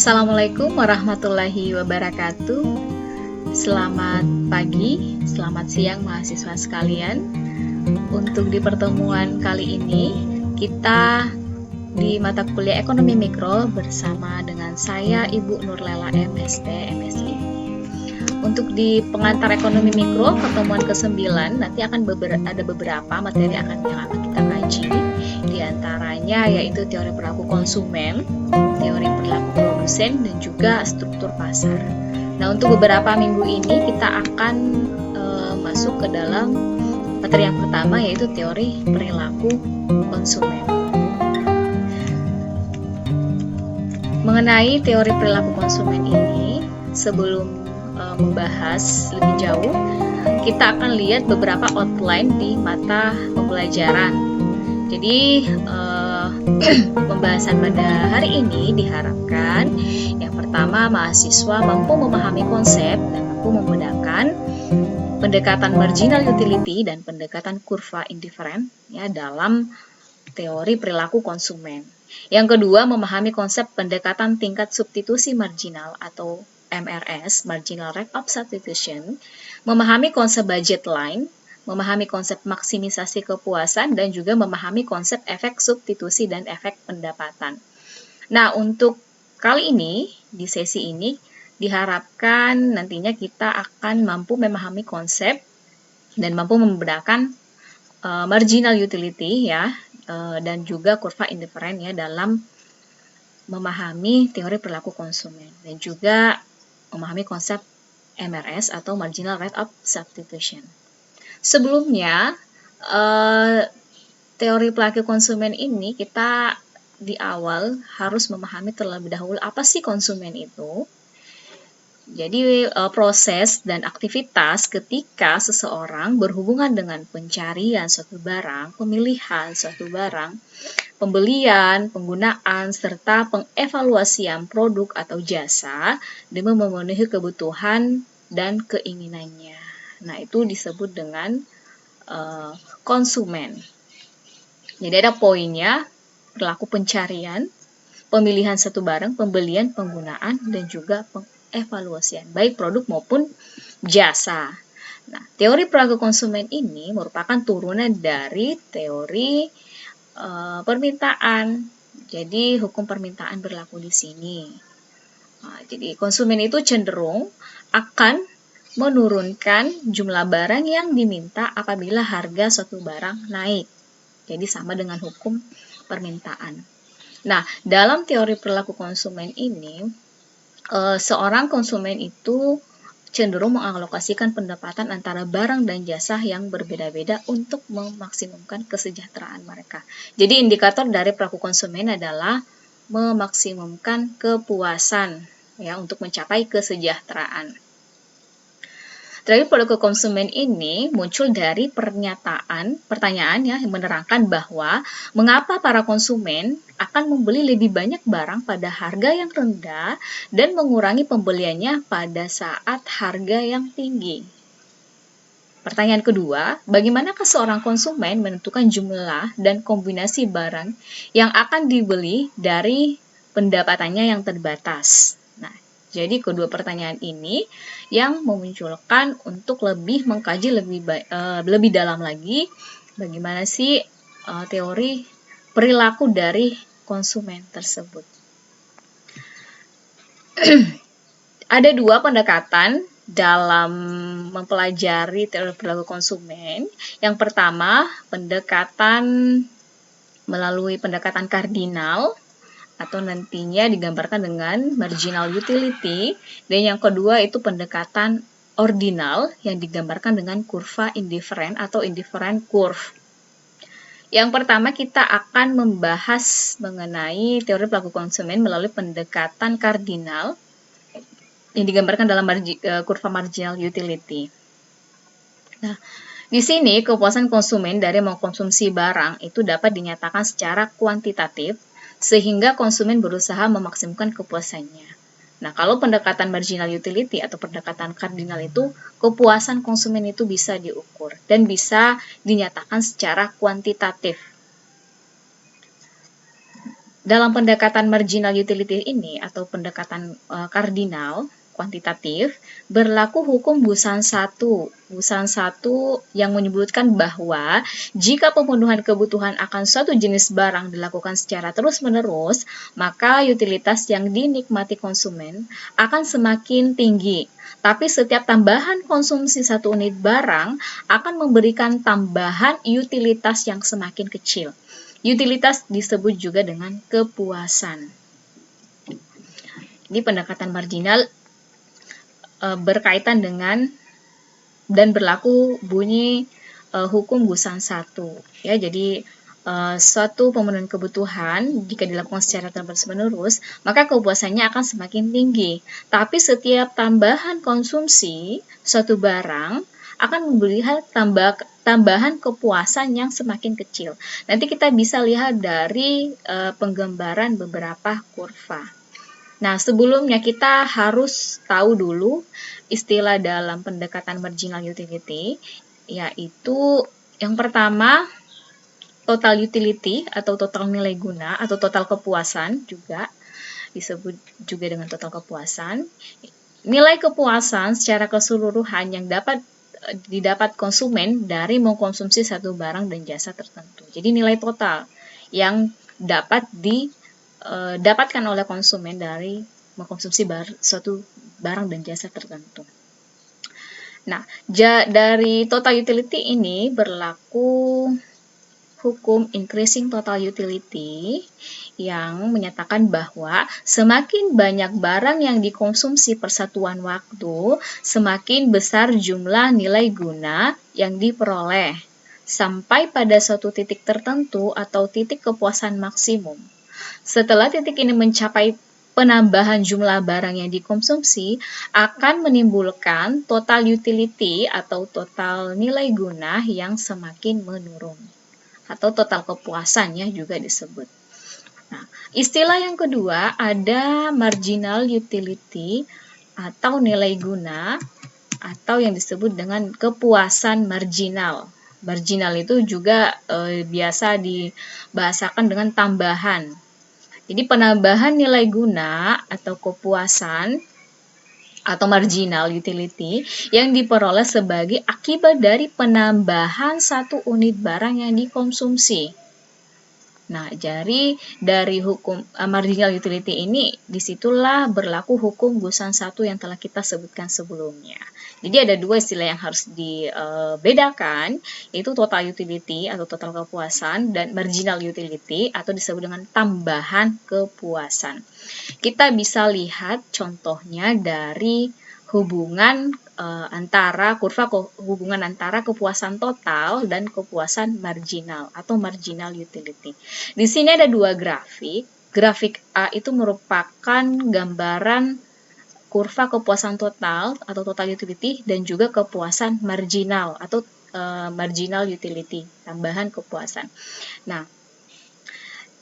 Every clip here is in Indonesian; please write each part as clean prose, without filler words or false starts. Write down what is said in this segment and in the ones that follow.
Assalamualaikum warahmatullahi wabarakatuh. Selamat pagi, selamat siang mahasiswa sekalian. Untuk di pertemuan kali ini, kita di mata kuliah Ekonomi Mikro bersama dengan saya Ibu Nurlela MSP MSI. Untuk di pengantar Ekonomi Mikro pertemuan ke-9 nanti akan ada beberapa materi yang akan kita kaji. Di antaranya yaitu teori perilaku konsumen, teori perilaku produsen, dan juga struktur pasar. Nah, untuk beberapa minggu ini kita akan masuk ke dalam materi yang pertama, yaitu teori perilaku konsumen. Mengenai teori perilaku konsumen ini, sebelum membahas lebih jauh, kita akan lihat beberapa outline di mata pembelajaran. Jadi pembahasan pada hari ini diharapkan yang pertama mahasiswa mampu memahami konsep dan mampu membedakan pendekatan marginal utility dan pendekatan kurva indifferent ya dalam teori perilaku konsumen. Yang kedua, memahami konsep pendekatan tingkat substitusi marginal atau MRS, marginal rate of substitution, memahami konsep budget line, memahami konsep maksimisasi kepuasan, dan juga memahami konsep efek substitusi dan efek pendapatan. Nah, untuk kali ini, di sesi ini, diharapkan nantinya kita akan mampu memahami konsep dan mampu membedakan marginal utility ya, dan juga kurva indifferent ya dalam memahami teori perilaku konsumen, dan juga memahami konsep MRS atau marginal rate of substitution. Sebelumnya, teori perilaku konsumen ini kita di awal harus memahami terlebih dahulu apa sih konsumen itu. Jadi proses dan aktivitas ketika seseorang berhubungan dengan pencarian suatu barang, pemilihan suatu barang, pembelian, penggunaan, serta pengevaluasian produk atau jasa demi memenuhi kebutuhan dan keinginannya. Nah, itu disebut dengan konsumen. Jadi ada poinnya, perilaku pencarian, pemilihan satu barang, pembelian, penggunaan, dan juga pengevaluasian, baik produk maupun jasa. Nah, teori perilaku konsumen ini merupakan turunan dari teori permintaan. Jadi hukum permintaan berlaku di sini. Nah, jadi konsumen itu cenderung akan menurunkan jumlah barang yang diminta apabila harga suatu barang naik. Jadi sama dengan hukum permintaan. Nah, dalam teori perilaku konsumen ini, seorang konsumen itu cenderung mengalokasikan pendapatan antara barang dan jasa yang berbeda-beda untuk memaksimumkan kesejahteraan mereka. Jadi indikator dari perilaku konsumen adalah memaksimumkan kepuasan ya untuk mencapai kesejahteraan. Teori perilaku konsumen ini muncul dari pertanyaan ya, yang menerangkan bahwa mengapa para konsumen akan membeli lebih banyak barang pada harga yang rendah dan mengurangi pembeliannya pada saat harga yang tinggi. Pertanyaan kedua, bagaimanakah seorang konsumen menentukan jumlah dan kombinasi barang yang akan dibeli dari pendapatannya yang terbatas? Nah, jadi kedua pertanyaan ini yang memunculkan untuk lebih mengkaji lebih dalam lagi bagaimana sih teori perilaku dari konsumen tersebut. Ada dua pendekatan dalam mempelajari teori perilaku konsumen. Yang pertama, pendekatan melalui pendekatan kardinal atau nantinya digambarkan dengan marginal utility, dan yang kedua itu pendekatan ordinal yang digambarkan dengan kurva indifferent atau indifferent curve. Yang pertama kita akan membahas mengenai teori perilaku konsumen melalui pendekatan kardinal yang digambarkan dalam kurva marginal utility. Nah, di sini kepuasan konsumen dari mengkonsumsi barang itu dapat dinyatakan secara kuantitatif sehingga konsumen berusaha memaksimumkan kepuasannya. Nah, kalau pendekatan marginal utility atau pendekatan kardinal itu, kepuasan konsumen itu bisa diukur dan bisa dinyatakan secara kuantitatif. dalam pendekatan marginal utility ini atau pendekatan kardinal kuantitatif, berlaku hukum Busan 1. Busan 1 yang menyebutkan bahwa jika pemenuhan kebutuhan akan suatu jenis barang dilakukan secara terus-menerus, maka utilitas yang dinikmati konsumen akan semakin tinggi. Tapi setiap tambahan konsumsi satu unit barang akan memberikan tambahan utilitas yang semakin kecil. Utilitas disebut juga dengan kepuasan. Ini pendekatan marginal berkaitan dengan dan berlaku bunyi hukum Busan 1. Ya, jadi suatu pemenuhan kebutuhan jika dilakukan secara terus-menerus, maka kepuasannya akan semakin tinggi. Tapi setiap tambahan konsumsi suatu barang akan melihat tambahan kepuasan yang semakin kecil. Nanti kita bisa lihat dari penggambaran beberapa kurva. Nah, sebelumnya kita harus tahu dulu istilah dalam pendekatan marginal utility, yaitu yang pertama total utility atau total nilai guna atau total kepuasan, juga disebut juga dengan total kepuasan. Nilai kepuasan secara keseluruhan yang didapat konsumen dari mengkonsumsi satu barang dan jasa tertentu. Jadi nilai total yang dapat didapatkan oleh konsumen dari mengkonsumsi suatu barang dan jasa tertentu. Nah, dari total utility ini berlaku hukum increasing total utility yang menyatakan bahwa semakin banyak barang yang dikonsumsi per satuan waktu, semakin besar jumlah nilai guna yang diperoleh sampai pada suatu titik tertentu atau titik kepuasan maksimum. Setelah titik ini mencapai penambahan jumlah barang yang dikonsumsi akan menimbulkan total utility atau total nilai guna yang semakin menurun atau total kepuasannya juga disebut. Nah, istilah yang kedua ada marginal utility atau nilai guna atau yang disebut dengan kepuasan marginal. Marginal itu juga biasa dibahasakan dengan tambahan. Jadi penambahan nilai guna atau kepuasan atau marginal utility yang diperoleh sebagai akibat dari penambahan satu unit barang yang dikonsumsi. Nah, jadi dari hukum marginal utility ini, disitulah berlaku hukum Busan 1 yang telah kita sebutkan sebelumnya. Jadi ada dua istilah yang harus dibedakan, yaitu total utility atau total kepuasan dan marginal utility atau disebut dengan tambahan kepuasan. Kita bisa lihat contohnya dari hubungan hubungan antara kepuasan total dan kepuasan marginal atau marginal utility. Di sini ada dua grafik. Grafik A itu merupakan gambaran kurva kepuasan total atau total utility dan juga kepuasan marginal atau marginal utility, tambahan kepuasan. Nah,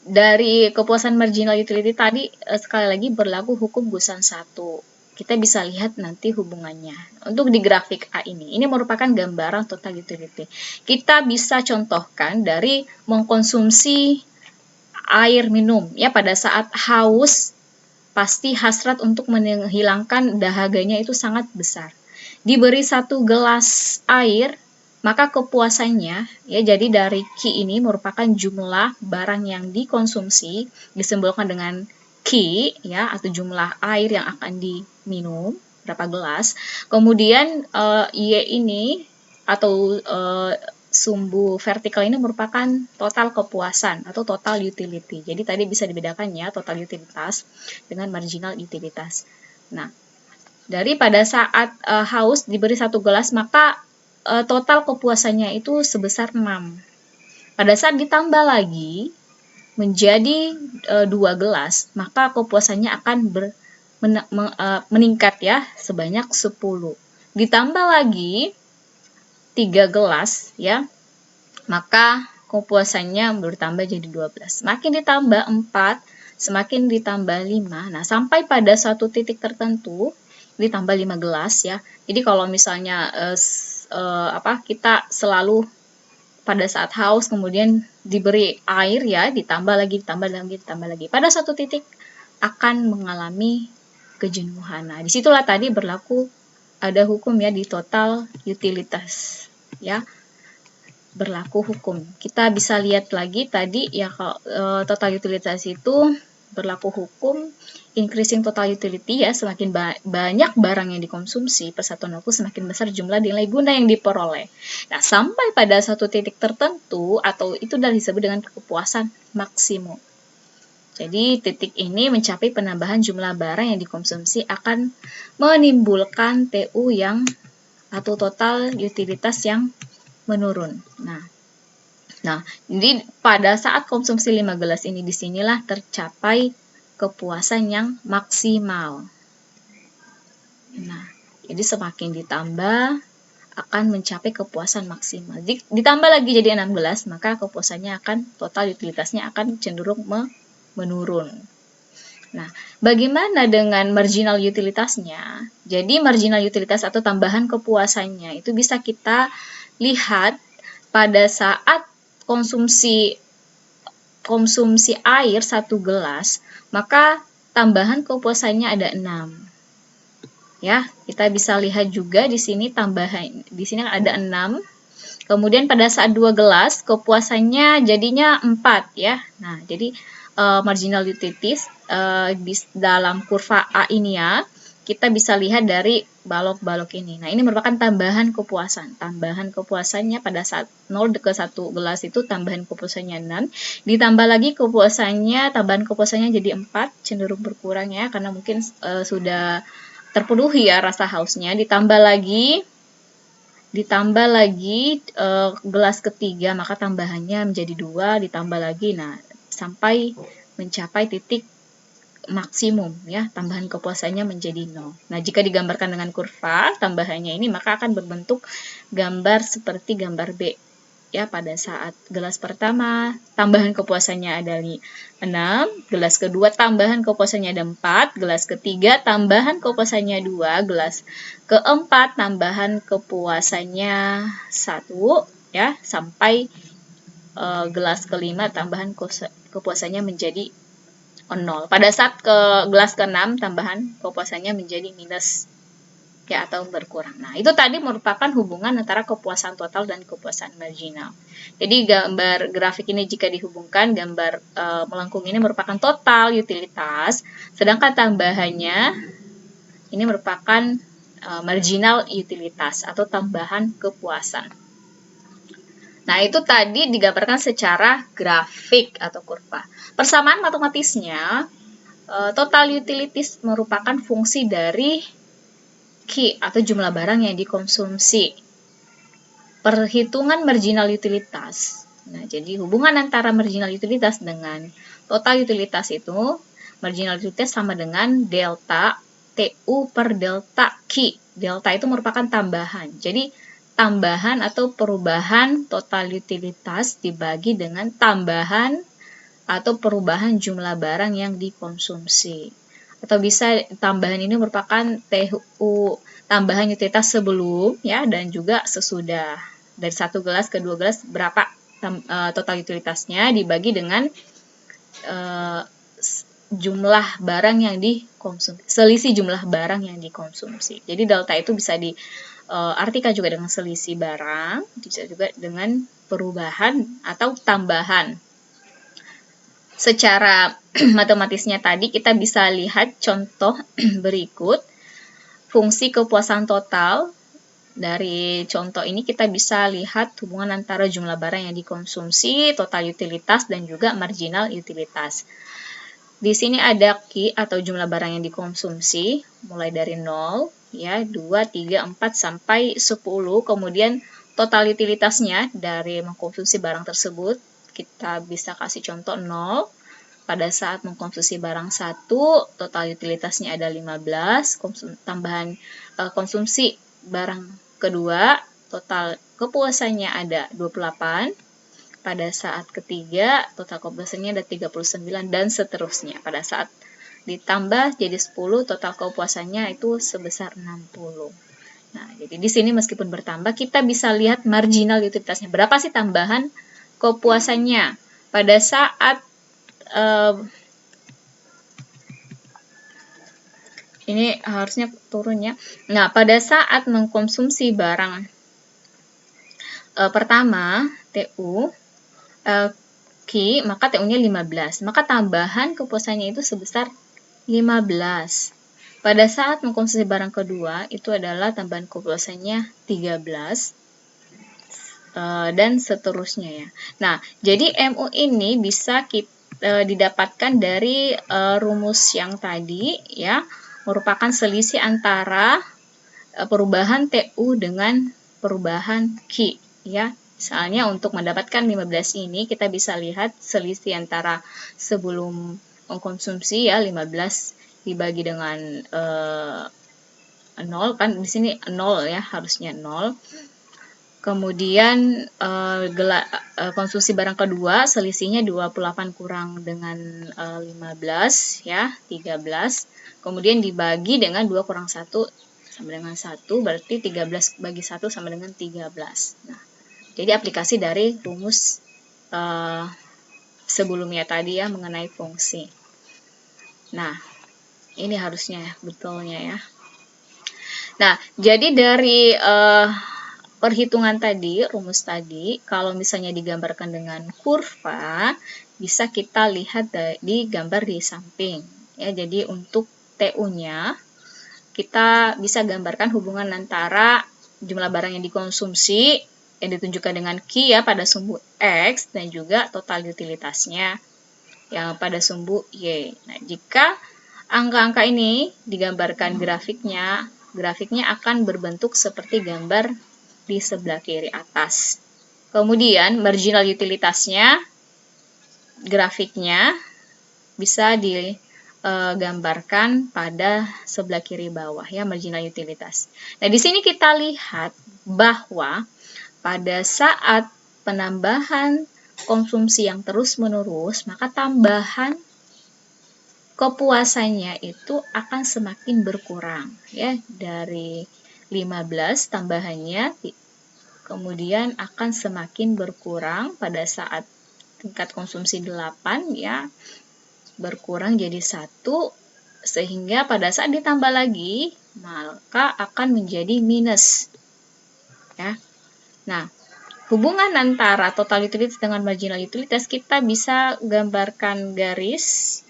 dari kepuasan marginal utility tadi sekali lagi berlaku hukum Busan 1. Kita bisa lihat nanti hubungannya. Untuk di grafik A ini merupakan gambaran total utility. Kita bisa contohkan dari mengkonsumsi air minum. Ya, pada saat haus, pasti hasrat untuk menghilangkan dahaganya itu sangat besar. Diberi 1 gelas air, maka kepuasannya, ya, jadi dari Q ini merupakan jumlah barang yang dikonsumsi, disimbolkan dengan Q, ya, atau jumlah air yang akan diminum, berapa gelas. Kemudian Y ini atau sumbu vertikal ini merupakan total kepuasan atau total utility. Jadi tadi bisa dibedakan ya total utilitas dengan marginal utilitas. Nah, dari pada saat haus diberi 1 gelas, maka total kepuasannya itu sebesar 6. Pada saat ditambah lagi menjadi 2 gelas, maka kepuasannya akan meningkat ya sebanyak 10. Ditambah lagi 3 gelas ya, maka kepuasannya bertambah jadi 12. Semakin ditambah 4, semakin ditambah 5. Nah, sampai pada suatu titik tertentu ditambah 5 gelas ya. Jadi kalau misalnya kita selalu pada saat haus kemudian diberi air ya, ditambah lagi. Pada satu titik akan mengalami kejenuhan. Nah, disitulah tadi berlaku ada hukum ya di total utilitas ya. Berlaku hukum. Kita bisa lihat lagi tadi ya, kalau total utilitas itu berlaku hukum increasing total utility ya, semakin banyak barang yang dikonsumsi per satuan waktu semakin besar jumlah nilai guna yang diperoleh. Nah, sampai pada satu titik tertentu atau itu sudah disebut dengan kepuasan maksimum. Jadi titik ini mencapai penambahan jumlah barang yang dikonsumsi akan menimbulkan TU yang atau total utilitas yang menurun. Nah, jadi pada saat konsumsi 5 gelas ini disinilah tercapai kepuasan yang maksimal. Nah, jadi semakin ditambah akan mencapai kepuasan maksimal. Ditambah lagi jadi 6 gelas, maka kepuasannya akan, total utilitasnya akan cenderung menurun. Nah, bagaimana dengan marginal utilitasnya? Jadi marginal utilitas atau tambahan kepuasannya itu bisa kita lihat pada saat konsumsi air 1 gelas, maka tambahan kepuasannya ada 6. Ya, kita bisa lihat juga di sini tambahan, di sini ada 6. Kemudian pada saat 2 gelas kepuasannya jadinya 4 ya. Nah, jadi marginal utilities di dalam kurva A ini ya, kita bisa lihat dari balok-balok ini. Nah, ini merupakan tambahan kepuasan. Tambahan kepuasannya pada saat 0 ke 1 gelas itu tambahan kepuasannya 6. Ditambah lagi tambahan kepuasannya jadi 4, cenderung berkurang ya, karena mungkin sudah terpenuhi ya rasa hausnya. Ditambah lagi gelas ketiga, maka tambahannya menjadi 2, ditambah lagi. Nah, sampai mencapai titik maksimum ya, tambahan kepuasannya menjadi 0. Nah, jika digambarkan dengan kurva tambahannya ini, maka akan berbentuk gambar seperti gambar B ya. Pada saat gelas pertama tambahan kepuasannya ada 6, gelas kedua tambahan kepuasannya ada 4, gelas ketiga tambahan kepuasannya 2, gelas keempat tambahan kepuasannya 1 ya, sampai gelas kelima tambahan kepuasannya menjadi 0. Pada saat gelas ke-6 tambahan kepuasannya menjadi minus ya, atau berkurang. Nah, itu tadi merupakan hubungan antara kepuasan total dan kepuasan marginal. Jadi gambar grafik ini jika dihubungkan, gambar melengkung ini merupakan total utilitas, sedangkan tambahannya ini merupakan marginal utilitas atau tambahan kepuasan. Nah, itu tadi digambarkan secara grafik atau kurva. Persamaan matematisnya, total utilities merupakan fungsi dari Q atau jumlah barang yang dikonsumsi. Perhitungan marginal utilitas. Nah, jadi hubungan antara marginal utilitas dengan total utilitas itu, marginal utilitas sama dengan delta TU per delta Q. Delta itu merupakan tambahan. Jadi tambahan atau perubahan total utilitas dibagi dengan tambahan atau perubahan jumlah barang yang dikonsumsi. Atau bisa tambahan ini merupakan TU tambahan utilitas sebelum ya, dan juga sesudah. Dari 1 gelas ke 2 gelas berapa total utilitasnya dibagi dengan jumlah barang yang dikonsumsi, selisih jumlah barang yang dikonsumsi. Jadi delta itu bisa diartikan juga dengan selisih barang, bisa juga dengan perubahan atau tambahan. Secara matematisnya tadi kita bisa lihat contoh berikut. Fungsi kepuasan total. Dari contoh ini kita bisa lihat hubungan antara jumlah barang yang dikonsumsi, total utilitas, dan juga marginal utilitas. Di sini ada Q atau jumlah barang yang dikonsumsi, mulai dari 0, ya, 2, 3, 4, sampai 10. Kemudian total utilitasnya dari mengkonsumsi barang tersebut, kita bisa kasih contoh 0. Pada saat mengkonsumsi barang 1, total utilitasnya ada 15, tambahan konsumsi barang kedua, total kepuasannya ada 28. Pada saat ketiga, total kepuasannya ada 39 dan seterusnya. Pada saat ditambah jadi 10, total kepuasannya itu sebesar 60. Nah, jadi di sini meskipun bertambah, kita bisa lihat marginal utilitasnya. Berapa sih tambahan kepuasannya pada saat ini harusnya turun ya. Nah, pada saat mengkonsumsi barang pertama TU Q, maka TU-nya 15. Maka tambahan kepuasannya itu sebesar 15. Pada saat mengkonsumsi barang kedua, itu adalah tambahan kepuasannya 13. Dan seterusnya ya. Nah, jadi MU ini bisa didapatkan dari rumus yang tadi ya, merupakan selisih antara perubahan TU dengan perubahan Q ya. Misalnya untuk mendapatkan 15 ini kita bisa lihat selisih antara sebelum mengkonsumsi ya, 15 dibagi dengan 0 kan, di sini 0 ya, harusnya 0. Kemudian konsumsi barang kedua selisihnya 28 kurang dengan 15 ya, 13. Kemudian dibagi dengan 2 kurang 1 sama dengan 1, berarti 13 bagi 1 sama dengan 13. Nah, jadi aplikasi dari rumus sebelumnya tadi ya, mengenai fungsi. Nah, ini harusnya betulnya ya. Nah, jadi dari perhitungan tadi, rumus tadi, kalau misalnya digambarkan dengan kurva, bisa kita lihat di gambar di samping. Ya, jadi untuk TU-nya, kita bisa gambarkan hubungan antara jumlah barang yang dikonsumsi, yang ditunjukkan dengan Q ya pada sumbu X, dan juga total utilitasnya yang pada sumbu Y. Nah, jika angka-angka ini digambarkan grafiknya akan berbentuk seperti gambar di sebelah kiri atas. Kemudian marginal utilitasnya, grafiknya bisa digambarkan pada sebelah kiri bawah ya, marginal utilitas. Nah, di sini kita lihat bahwa pada saat penambahan konsumsi yang terus-menerus, maka tambahan kepuasannya itu akan semakin berkurang ya, dari 15 tambahannya kemudian akan semakin berkurang pada saat tingkat konsumsi 8 ya, berkurang jadi 1, sehingga pada saat ditambah lagi maka akan menjadi minus ya. Nah, hubungan antara total utilitas dengan marginal utilitas kita bisa gambarkan garis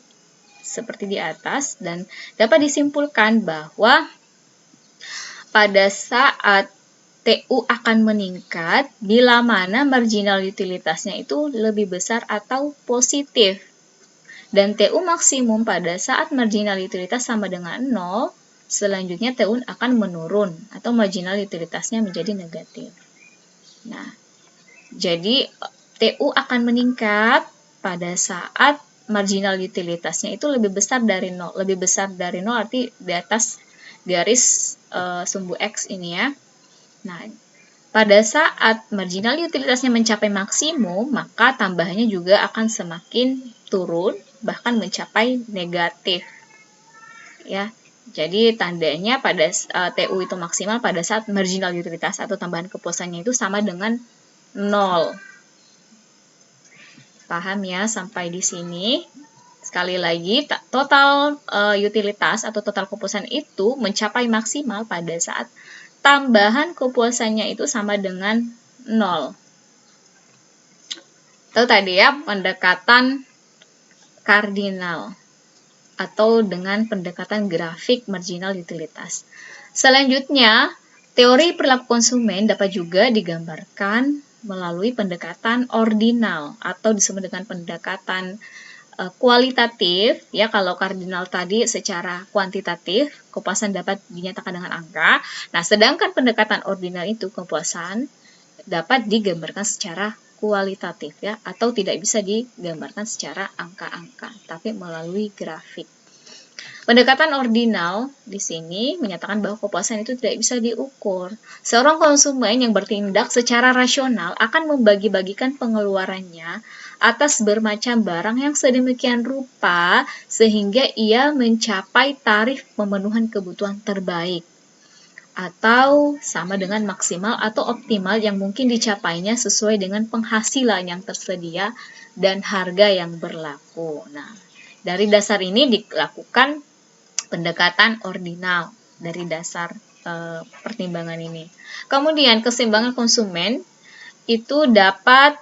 seperti di atas, dan dapat disimpulkan bahwa pada saat TU akan meningkat bila mana marginal utilitasnya itu lebih besar atau positif. Dan TU maksimum pada saat marginal utilitas sama dengan 0, selanjutnya TU akan menurun atau marginal utilitasnya menjadi negatif. Nah, jadi TU akan meningkat pada saat marginal utilitasnya itu lebih besar dari 0. Lebih besar dari 0 arti di atas garis sumbu X ini ya. Nah, pada saat marginal utilitasnya mencapai maksimum, maka tambahannya juga akan semakin turun, bahkan mencapai negatif. Ya. Jadi tandanya pada TU itu maksimal pada saat marginal utilitas atau tambahan kepuasannya itu sama dengan 0. Paham ya sampai di sini? Sekali lagi, total utilitas atau total kepuasan itu mencapai maksimal pada saat tambahan kepuasannya itu sama dengan 0. Itu tadi ya pendekatan kardinal atau dengan pendekatan grafik marginal utilitas. Selanjutnya, teori perilaku konsumen dapat juga digambarkan melalui pendekatan ordinal atau disebut dengan pendekatan kualitatif ya. Kalau kardinal tadi secara kuantitatif, kepuasan dapat dinyatakan dengan angka. Nah, sedangkan pendekatan ordinal itu kepuasan dapat digambarkan secara kualitatif ya, atau tidak bisa digambarkan secara angka-angka, tapi melalui grafik. Pendekatan ordinal di sini menyatakan bahwa kepuasan itu tidak bisa diukur. Seorang konsumen yang bertindak secara rasional akan membagi-bagikan pengeluarannya atas bermacam barang yang sedemikian rupa sehingga ia mencapai tarif pemenuhan kebutuhan terbaik. atau sama dengan maksimal atau optimal yang mungkin dicapainya sesuai dengan penghasilan yang tersedia dan harga yang berlaku. Nah, dari dasar ini dilakukan pendekatan ordinal dari dasar pertimbangan ini. Kemudian keseimbangan konsumen itu dapat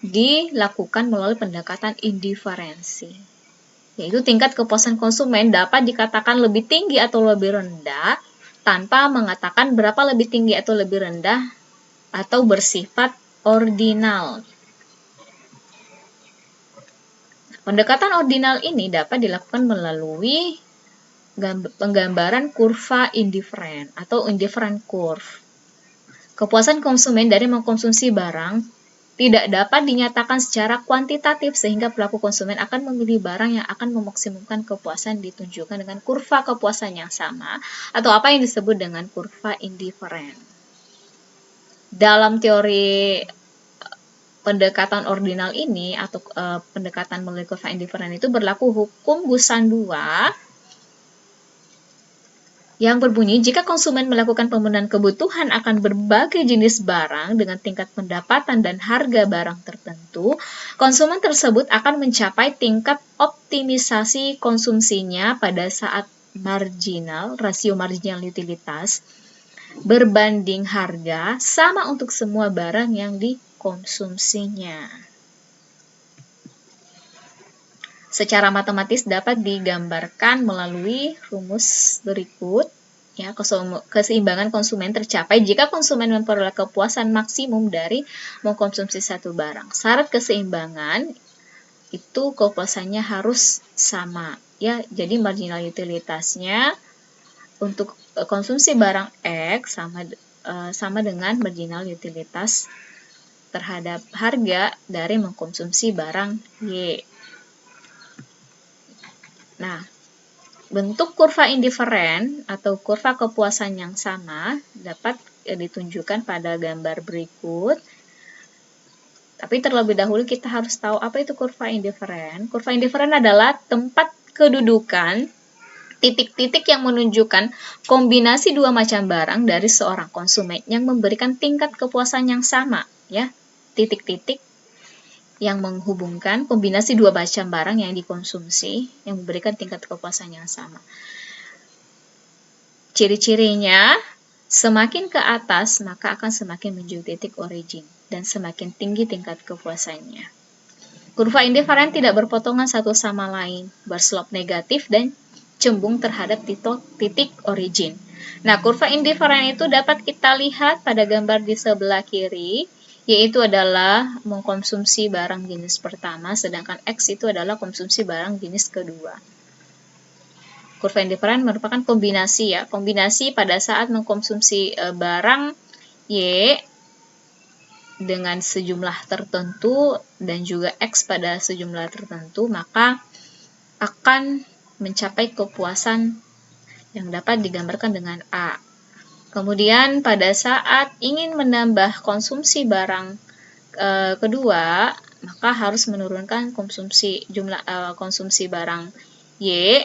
dilakukan melalui pendekatan indiferensi, yaitu tingkat kepuasan konsumen dapat dikatakan lebih tinggi atau lebih rendah tanpa mengatakan berapa lebih tinggi atau lebih rendah atau bersifat ordinal. Pendekatan ordinal ini dapat dilakukan melalui penggambaran kurva indifferent atau indifferent curve. Kepuasan konsumen dari mengkonsumsi barang tidak dapat dinyatakan secara kuantitatif sehingga pelaku konsumen akan memilih barang yang akan memaksimumkan kepuasan ditunjukkan dengan kurva kepuasan yang sama atau apa yang disebut dengan kurva indifferent. Dalam teori pendekatan ordinal ini atau pendekatan melalui kurva indifferent itu berlaku hukum Gusan 2 yang berbunyi, jika konsumen melakukan pemenuhan kebutuhan akan berbagai jenis barang dengan tingkat pendapatan dan harga barang tertentu, konsumen tersebut akan mencapai tingkat optimisasi konsumsinya pada saat rasio marginal utilitas berbanding harga sama untuk semua barang yang dikonsumsinya. Secara matematis dapat digambarkan melalui rumus berikut. Ya, keseimbangan konsumen tercapai jika konsumen memperoleh kepuasan maksimum dari mengkonsumsi satu barang. Syarat keseimbangan itu kepuasannya harus sama. Ya, jadi marginal utilitasnya untuk konsumsi barang X sama dengan marginal utilitas terhadap harga dari mengkonsumsi barang Y. Nah, bentuk kurva indiferen atau kurva kepuasan yang sama dapat ditunjukkan pada gambar berikut. Tapi terlebih dahulu kita harus tahu apa itu kurva indiferen. Kurva indiferen adalah tempat kedudukan titik-titik yang menunjukkan kombinasi dua macam barang dari seorang konsumen yang memberikan tingkat kepuasan yang sama, ya. Titik-titik yang menghubungkan kombinasi dua macam barang yang dikonsumsi yang memberikan tingkat kepuasan yang sama. Ciri-cirinya, semakin ke atas maka akan semakin menuju titik origin dan semakin tinggi tingkat kepuasannya. Kurva indiferen tidak berpotongan satu sama lain, berslop negatif dan cembung terhadap titik origin. Nah, kurva indiferen itu dapat kita lihat pada gambar di sebelah kiri, yaitu adalah mengkonsumsi barang jenis pertama, sedangkan X itu adalah konsumsi barang jenis kedua. Kurva indiferen merupakan kombinasi, ya, kombinasi pada saat mengkonsumsi barang Y dengan sejumlah tertentu dan juga X pada sejumlah tertentu, maka akan mencapai kepuasan yang dapat digambarkan dengan A. Kemudian pada saat ingin menambah konsumsi barang kedua, maka harus menurunkan jumlah konsumsi barang Y,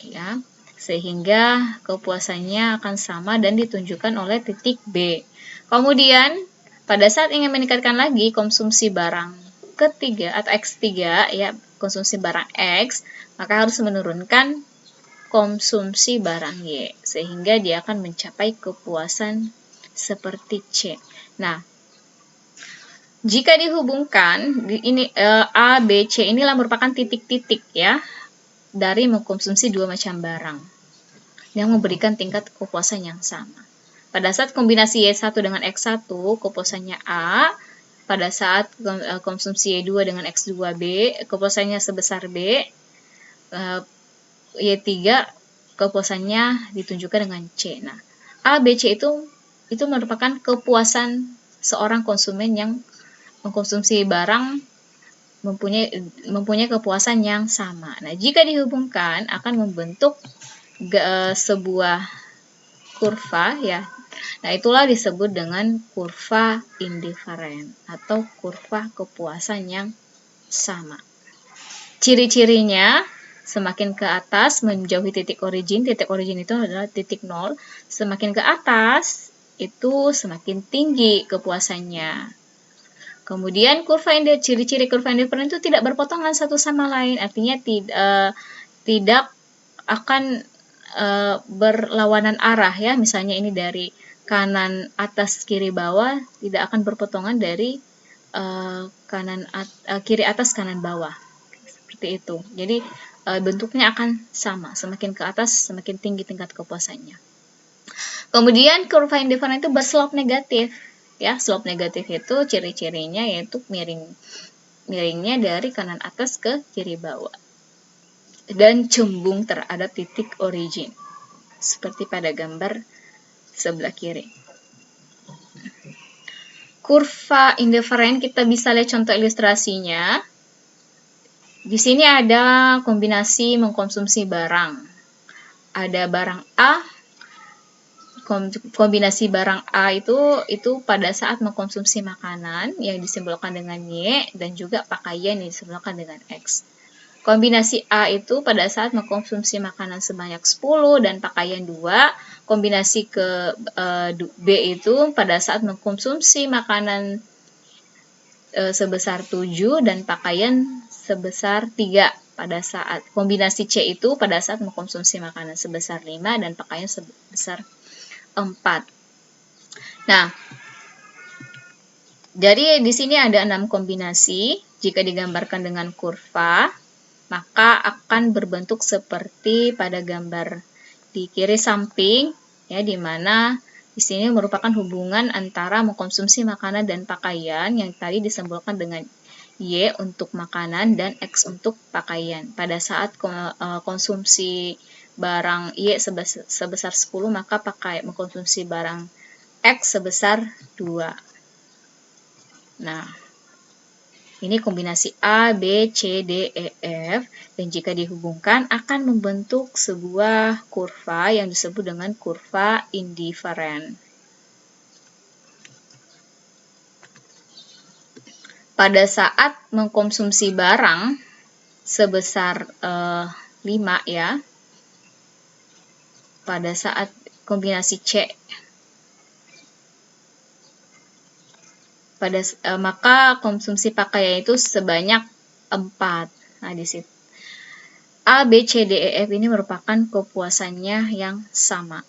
ya, sehingga kepuasannya akan sama dan ditunjukkan oleh titik B. Kemudian pada saat ingin meningkatkan lagi konsumsi barang ketiga atau X3, ya, konsumsi barang X, maka harus menurunkan konsumsi barang Y, sehingga dia akan mencapai kepuasan seperti C. Nah, jika dihubungkan, ini A, B, C inilah merupakan titik-titik, ya, dari mengkonsumsi dua macam barang yang memberikan tingkat kepuasan yang sama. Pada saat kombinasi Y1 dengan X1, kepuasannya A. Pada saat konsumsi Y2 dengan X2B, kepuasannya sebesar B. Y3 kepuasannya ditunjukkan dengan C. Nah, A, B, C itu merupakan kepuasan seorang konsumen yang mengkonsumsi barang mempunyai kepuasan yang sama. Nah, jika dihubungkan akan membentuk sebuah kurva, ya. Nah, itulah disebut dengan kurva indiferen atau kurva kepuasan yang sama. Ciri-cirinya, Semakin ke atas menjauhi titik origin itu adalah titik 0. Semakin ke atas itu semakin tinggi kepuasannya. Kemudian ciri-ciri kurva indifferent itu tidak berpotongan satu sama lain, artinya tidak akan berlawanan arah ya. Misalnya ini dari kanan atas kiri bawah, tidak akan berpotongan dari kiri atas kanan bawah, seperti itu. Jadi bentuknya akan sama, semakin ke atas semakin tinggi tingkat kepuasannya. Kemudian kurva indifferent itu berslope negatif ya. Slope negatif itu ciri-cirinya yaitu miringnya dari kanan atas ke kiri bawah dan cembung terhadap titik origin, seperti pada gambar sebelah kiri. Kurva indifferent kita bisa lihat contoh ilustrasinya. Di sini ada kombinasi mengkonsumsi barang. Ada barang A, kombinasi barang A itu pada saat mengkonsumsi makanan yang disimbolkan dengan Y dan juga pakaian yang disimbolkan dengan X. Kombinasi A itu pada saat mengkonsumsi makanan sebanyak 10 dan pakaian 2. Kombinasi ke B itu pada saat mengkonsumsi makanan sebesar 7 dan pakaian sebesar 3. Pada saat kombinasi C itu pada saat mengkonsumsi makanan sebesar 5 dan pakaian sebesar 4. Nah, jadi di sini ada 6 kombinasi. Jika digambarkan dengan kurva, maka akan berbentuk seperti pada gambar di kiri samping ya, di mana di sini merupakan hubungan antara mengkonsumsi makanan dan pakaian yang tadi disimbolkan dengan Y untuk makanan dan X untuk pakaian. Pada saat konsumsi barang Y sebesar 10, maka mengkonsumsi barang X sebesar 2. Nah, ini kombinasi A, B, C, D, E, F, dan jika dihubungkan akan membentuk sebuah kurva yang disebut dengan kurva indifferent. Pada saat mengkonsumsi barang sebesar 5 ya, pada saat kombinasi C, maka konsumsi pakaian itu sebanyak 4. Nah, di situ A, B, C, D, E, F ini merupakan kepuasannya yang sama.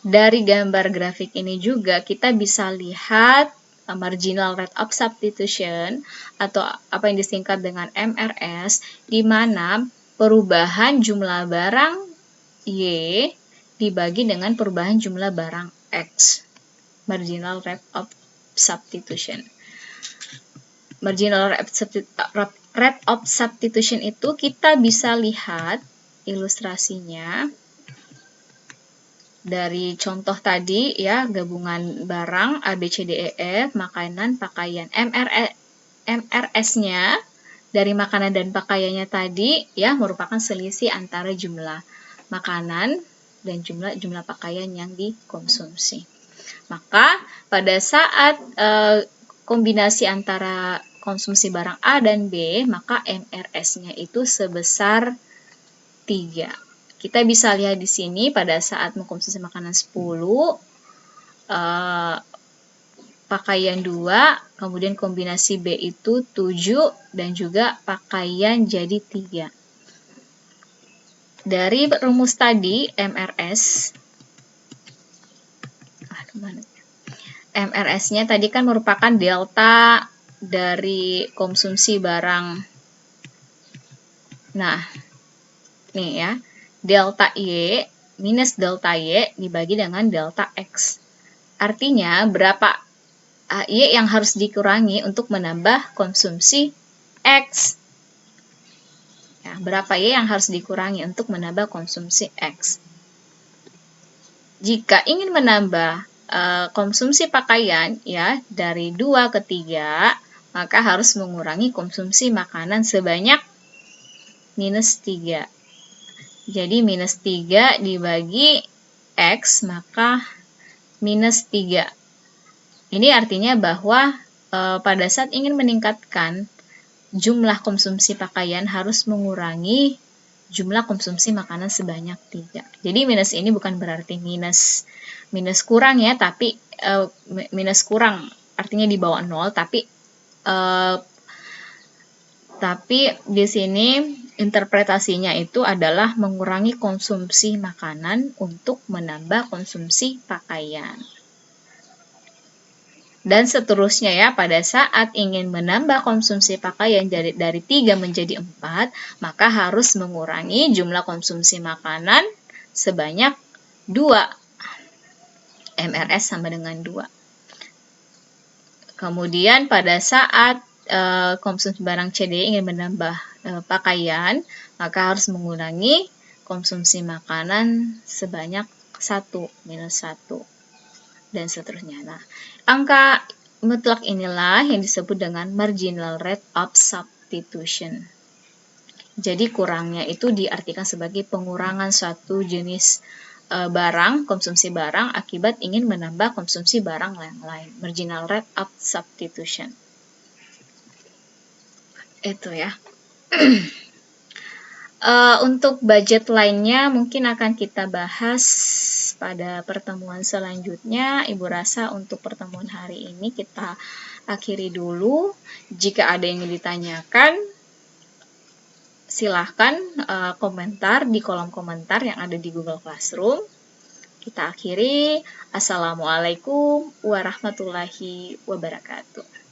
Dari gambar grafik ini juga kita bisa lihat marginal rate of substitution atau apa yang disingkat dengan MRS, di mana perubahan jumlah barang Y dibagi dengan perubahan jumlah barang X. Marginal rate of substitution. Marginal rate of substitution itu kita bisa lihat ilustrasinya dari contoh tadi ya, gabungan barang A, B, C, D, E, F, makanan, pakaian. MRS-nya dari makanan dan pakaiannya tadi ya merupakan selisih antara jumlah makanan dan jumlah pakaian yang dikonsumsi. Maka pada saat kombinasi antara konsumsi barang A dan B, maka MRS-nya itu sebesar 3. Kita bisa lihat di sini pada saat mengkonsumsi makanan 10, pakaian 2, kemudian kombinasi B itu 7, dan juga pakaian jadi 3. Dari rumus tadi, MRS-nya tadi kan merupakan delta dari konsumsi barang. Nah, nih ya, delta Y minus delta Y dibagi dengan delta X. Artinya, berapa Y yang harus dikurangi untuk menambah konsumsi X? Ya, berapa Y yang harus dikurangi untuk menambah konsumsi X? Jika ingin menambah konsumsi pakaian ya dari 2 ke 3, maka harus mengurangi konsumsi makanan sebanyak minus 3. Jadi minus 3 dibagi X, maka minus 3. Ini artinya bahwa pada saat ingin meningkatkan jumlah konsumsi pakaian harus mengurangi jumlah konsumsi makanan sebanyak 3. Jadi minus ini bukan berarti minus kurang ya, tapi minus kurang artinya di bawah 0, tapi di sini interpretasinya itu adalah mengurangi konsumsi makanan untuk menambah konsumsi pakaian. Dan seterusnya ya, pada saat ingin menambah konsumsi pakaian dari 3 menjadi 4, maka harus mengurangi jumlah konsumsi makanan sebanyak 2. MRS sama dengan 2. Kemudian pada saat konsumsi barang CDI ingin menambah pakaian, maka harus mengurangi konsumsi makanan sebanyak 1, minus 1. Dan seterusnya. Nah, angka mutlak inilah yang disebut dengan marginal rate of substitution. Jadi kurangnya itu diartikan sebagai pengurangan suatu jenis barang, konsumsi barang akibat ingin menambah konsumsi barang yang lain. Marginal rate of substitution. Itu ya. Untuk budget lainnya mungkin akan kita bahas pada pertemuan selanjutnya. Ibu rasa untuk pertemuan hari ini kita akhiri dulu. Jika ada yang ditanyakan, silahkan komentar di kolom komentar yang ada di Google Classroom. Kita akhiri. Assalamualaikum warahmatullahi wabarakatuh.